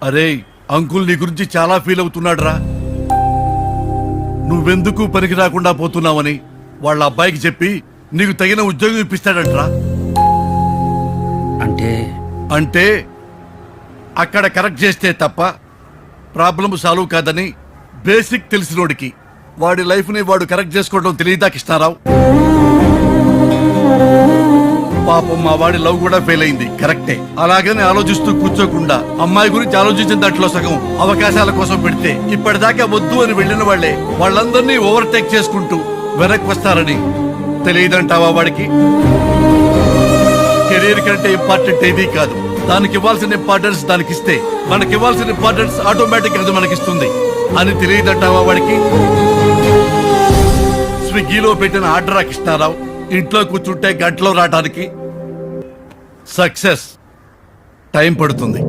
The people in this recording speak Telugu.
అరే అంకుల్ నీ గురించి చాలా ఫీల్ అవుతున్నాడు రా. నువ్వెందుకు పనికి రాకుండా పోతున్నావని వాళ్ళ అబ్బాయికి చెప్పి నీకు తగిన ఉద్యోగం ఇప్పిస్తాడంట్రా. అంటే అంటే అక్కడ కరెక్ట్ చేస్తే తప్ప ప్రాబ్లం సాల్వ్ కాదని బేసిక్ తెలిసినోడికి వాడి లైఫ్ ని వాడు కరెక్ట్ చేసుకోవడం తెలియదా కృష్ణారావు? పాపం మా వాడి లవ్ కూడా ఫెయిల్ అయింది కరెక్టే. అలాగని ఆలోచిస్తూ కూర్చోకుండా అమ్మాయి గురించి ఆలోచించిన దాంట్లో సగం అవకాశాల కోసం పెడితే ఇప్పటిదాకా వద్దు అని వెళ్ళిన వాళ్లే వాళ్ళందరినీ ఓవర్టేక్ చేసుకుంటూ వెనక్కి వస్తారని తెలియదంటావా వాడికి? కెరీర్ కంటే ఇంపార్టెంట్ ఏదీ కాదు. దానికి ఇవ్వాల్సిన ఇంపార్టెన్స్ దానికి ఇస్తే మనకి ఇవ్వాల్సిన ఇంపార్టెన్స్ ఆటోమేటిక్ అది మనకిస్తుంది అని తెలియదంటావా వాడికి? స్విగ్గీలో పెట్టిన ఆర్డర్ కృష్ణారావు ఇంట్లో కూర్చుంటే గంటలో రావడానికి. సక్సెస్ టైం పడుతుంది.